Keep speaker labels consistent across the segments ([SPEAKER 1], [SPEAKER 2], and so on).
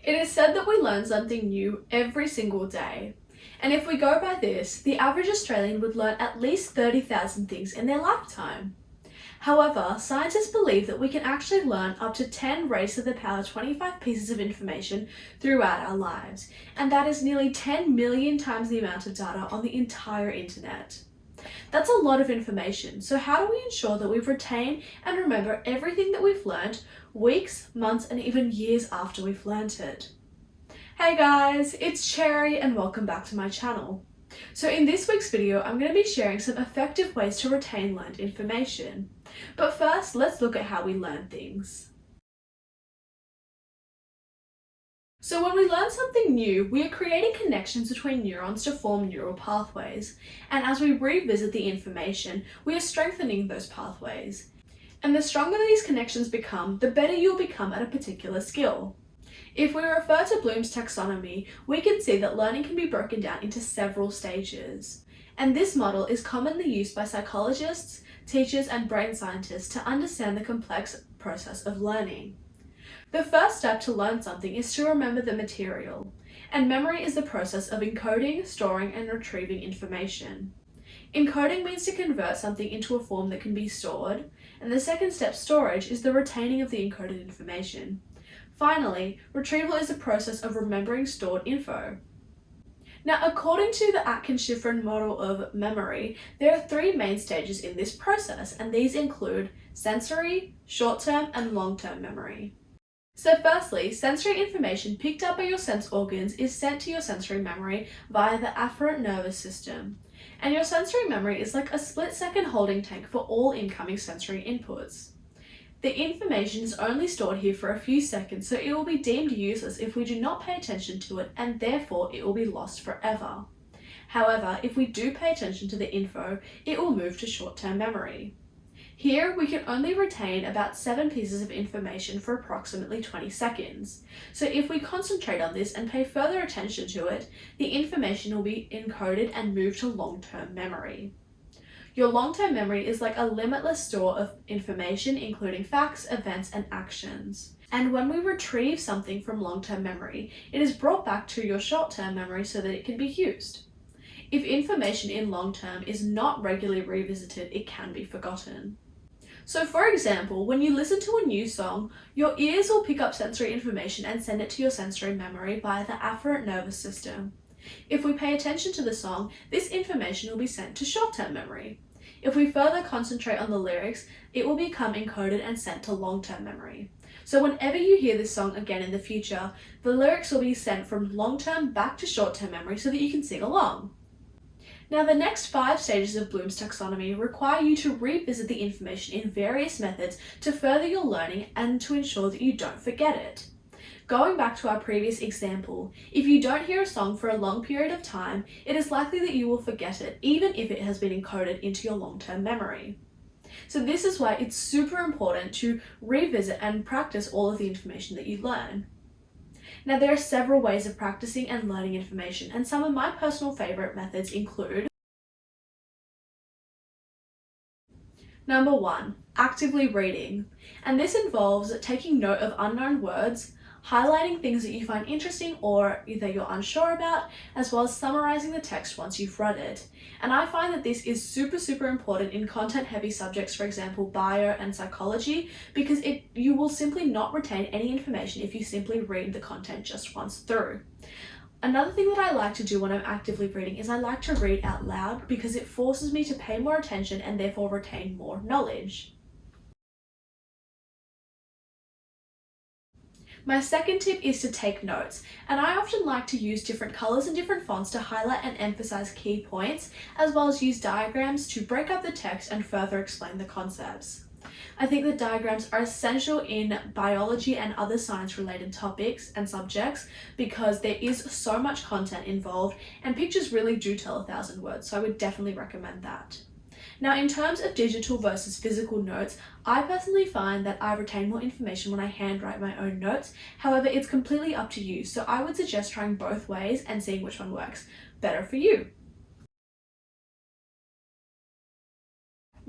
[SPEAKER 1] It is said that we learn something new every single day. And if we go by this, the average Australian would learn at least 30,000 things in their lifetime. However, scientists believe that we can actually learn up to 10 raised to the power 25 pieces of information throughout our lives, and that is nearly 10 million times the amount of data on the entire internet. That's a lot of information, so how do we ensure that we retain and remember everything that we've learned weeks, months, and even years after we've learned it? Hey guys, it's Cherry and welcome back to my channel. So in this week's video, I'm going to be sharing some effective ways to retain learned information. But first, let's look at how we learn things. So when we learn something new, we are creating connections between neurons to form neural pathways. And as we revisit the information, we are strengthening those pathways. And the stronger these connections become, the better you'll become at a particular skill. If we refer to Bloom's taxonomy, we can see that learning can be broken down into several stages. And this model is commonly used by psychologists, teachers, and brain scientists to understand the complex process of learning. The first step to learn something is to remember the material, and memory is the process of encoding, storing, and retrieving information. Encoding means to convert something into a form that can be stored, and the second step, storage, is the retaining of the encoded information. Finally, retrieval is the process of remembering stored info. Now, according to the Atkins-Shiffrin model of memory, there are three main stages in this process, and these include sensory, short-term, and long-term memory. So firstly, sensory information picked up by your sense organs is sent to your sensory memory via the afferent nervous system. And your sensory memory is like a split-second holding tank for all incoming sensory inputs. The information is only stored here for a few seconds, so it will be deemed useless if we do not pay attention to it, and therefore it will be lost forever. However, if we do pay attention to the info, it will move to short-term memory. Here, we can only retain about 7 pieces of information for approximately 20 seconds. So if we concentrate on this and pay further attention to it, the information will be encoded and moved to long-term memory. Your long-term memory is like a limitless store of information, including facts, events, and actions. And when we retrieve something from long-term memory, it is brought back to your short-term memory so that it can be used. If information in long-term is not regularly revisited, it can be forgotten. So for example, when you listen to a new song, your ears will pick up sensory information and send it to your sensory memory via the afferent nervous system. If we pay attention to the song, this information will be sent to short-term memory. If we further concentrate on the lyrics, it will become encoded and sent to long-term memory. So whenever you hear this song again in the future, the lyrics will be sent from long-term back to short-term memory so that you can sing along. Now, the next 5 stages of Bloom's taxonomy require you to revisit the information in various methods to further your learning and to ensure that you don't forget it. Going back to our previous example, if you don't hear a song for a long period of time, it is likely that you will forget it, even if it has been encoded into your long-term memory. So this is why it's super important to revisit and practice all of the information that you learn. Now, there are several ways of practicing and learning information, and some of my personal favorite methods include: Number 1, actively reading. And this involves taking note of unknown words, highlighting things that you find interesting or that you're unsure about, as well as summarizing the text once you've read it. And I find that this is super important in content-heavy subjects, for example, bio and psychology, because you will simply not retain any information if you simply read the content just once through. Another thing that I like to do when I'm actively reading is I like to read out loud because it forces me to pay more attention and therefore retain more knowledge. My second tip is to take notes, and I often like to use different colors and different fonts to highlight and emphasize key points, as well as use diagrams to break up the text and further explain the concepts. I think that diagrams are essential in biology and other science-related topics and subjects because there is so much content involved, and pictures really do tell 1,000 words, so I would definitely recommend that. Now, in terms of digital versus physical notes, I personally find that I retain more information when I handwrite my own notes. However, it's completely up to you, so I would suggest trying both ways and seeing which one works better for you.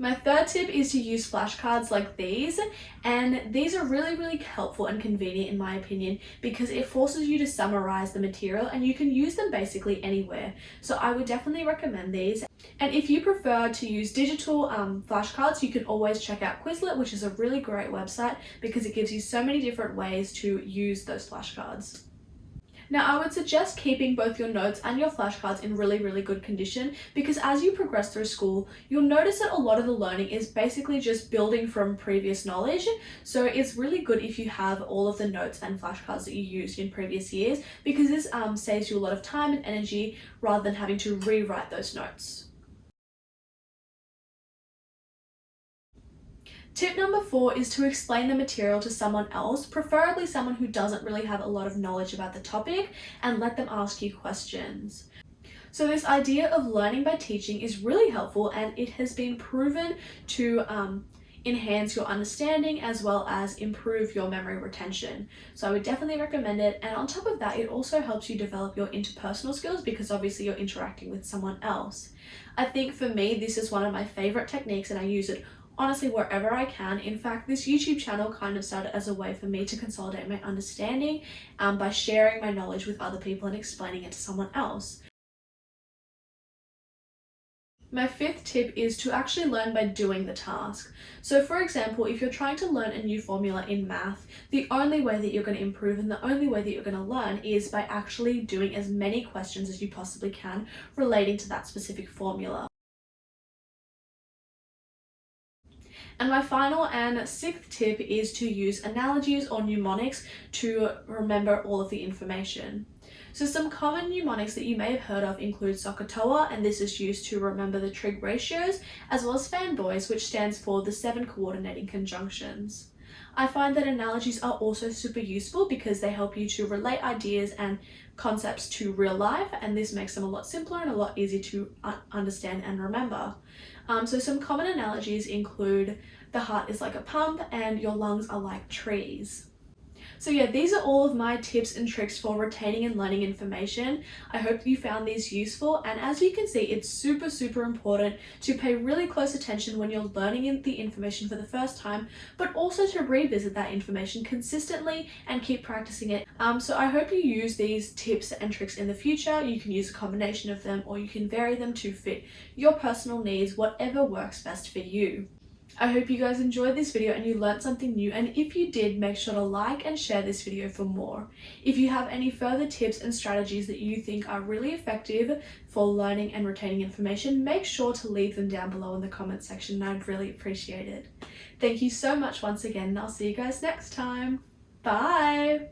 [SPEAKER 1] My third tip is to use flashcards like these, and these are really helpful and convenient in my opinion because it forces you to summarize the material and you can use them basically anywhere. So I would definitely recommend these. And if you prefer to use digital flashcards, you can always check out Quizlet, which is a really great website because it gives you so many different ways to use those flashcards. Now, I would suggest keeping both your notes and your flashcards in really good condition because as you progress through school, you'll notice that a lot of the learning is basically just building from previous knowledge. So it's really good if you have all of the notes and flashcards that you used in previous years because this saves you a lot of time and energy rather than having to rewrite those notes. Tip number 4 is to explain the material to someone else, preferably someone who doesn't really have a lot of knowledge about the topic, and let them ask you questions. So this idea of learning by teaching is really helpful and it has been proven to enhance your understanding as well as improve your memory retention. So I would definitely recommend it, and on top of that it also helps you develop your interpersonal skills because obviously you're interacting with someone else. I think for me this is one of my favorite techniques and I use it honestly wherever I can. In fact, this YouTube channel kind of started as a way for me to consolidate my understanding by sharing my knowledge with other people and explaining it to someone else. My 5th tip is to actually learn by doing the task. So for example, if you're trying to learn a new formula in math, the only way that you're going to improve and the only way that you're going to learn is by actually doing as many questions as you possibly can relating to that specific formula. And my final and 6th tip is to use analogies or mnemonics to remember all of the information. So some common mnemonics that you may have heard of include SOHCAHTOA, and this is used to remember the trig ratios, as well as FANBOYS, which stands for the 7 coordinating conjunctions. I find that analogies are also super useful because they help you to relate ideas and concepts to real life, and this makes them a lot simpler and a lot easier to understand and remember. So some common analogies include the heart is like a pump and your lungs are like trees. So yeah, these are all of my tips and tricks for retaining and learning information. I hope you found these useful, and as you can see, it's super important to pay really close attention when you're learning the information for the first time, but also to revisit that information consistently and keep practicing it. So I hope you use these tips and tricks in the future. You can use a combination of them or you can vary them to fit your personal needs, whatever works best for you. I hope you guys enjoyed this video and you learned something new, and if you did, make sure to like and share this video for more. If you have any further tips and strategies that you think are really effective for learning and retaining information, make sure to leave them down below in the comments section and I'd really appreciate it. Thank you so much once again, and I'll see you guys next time. Bye!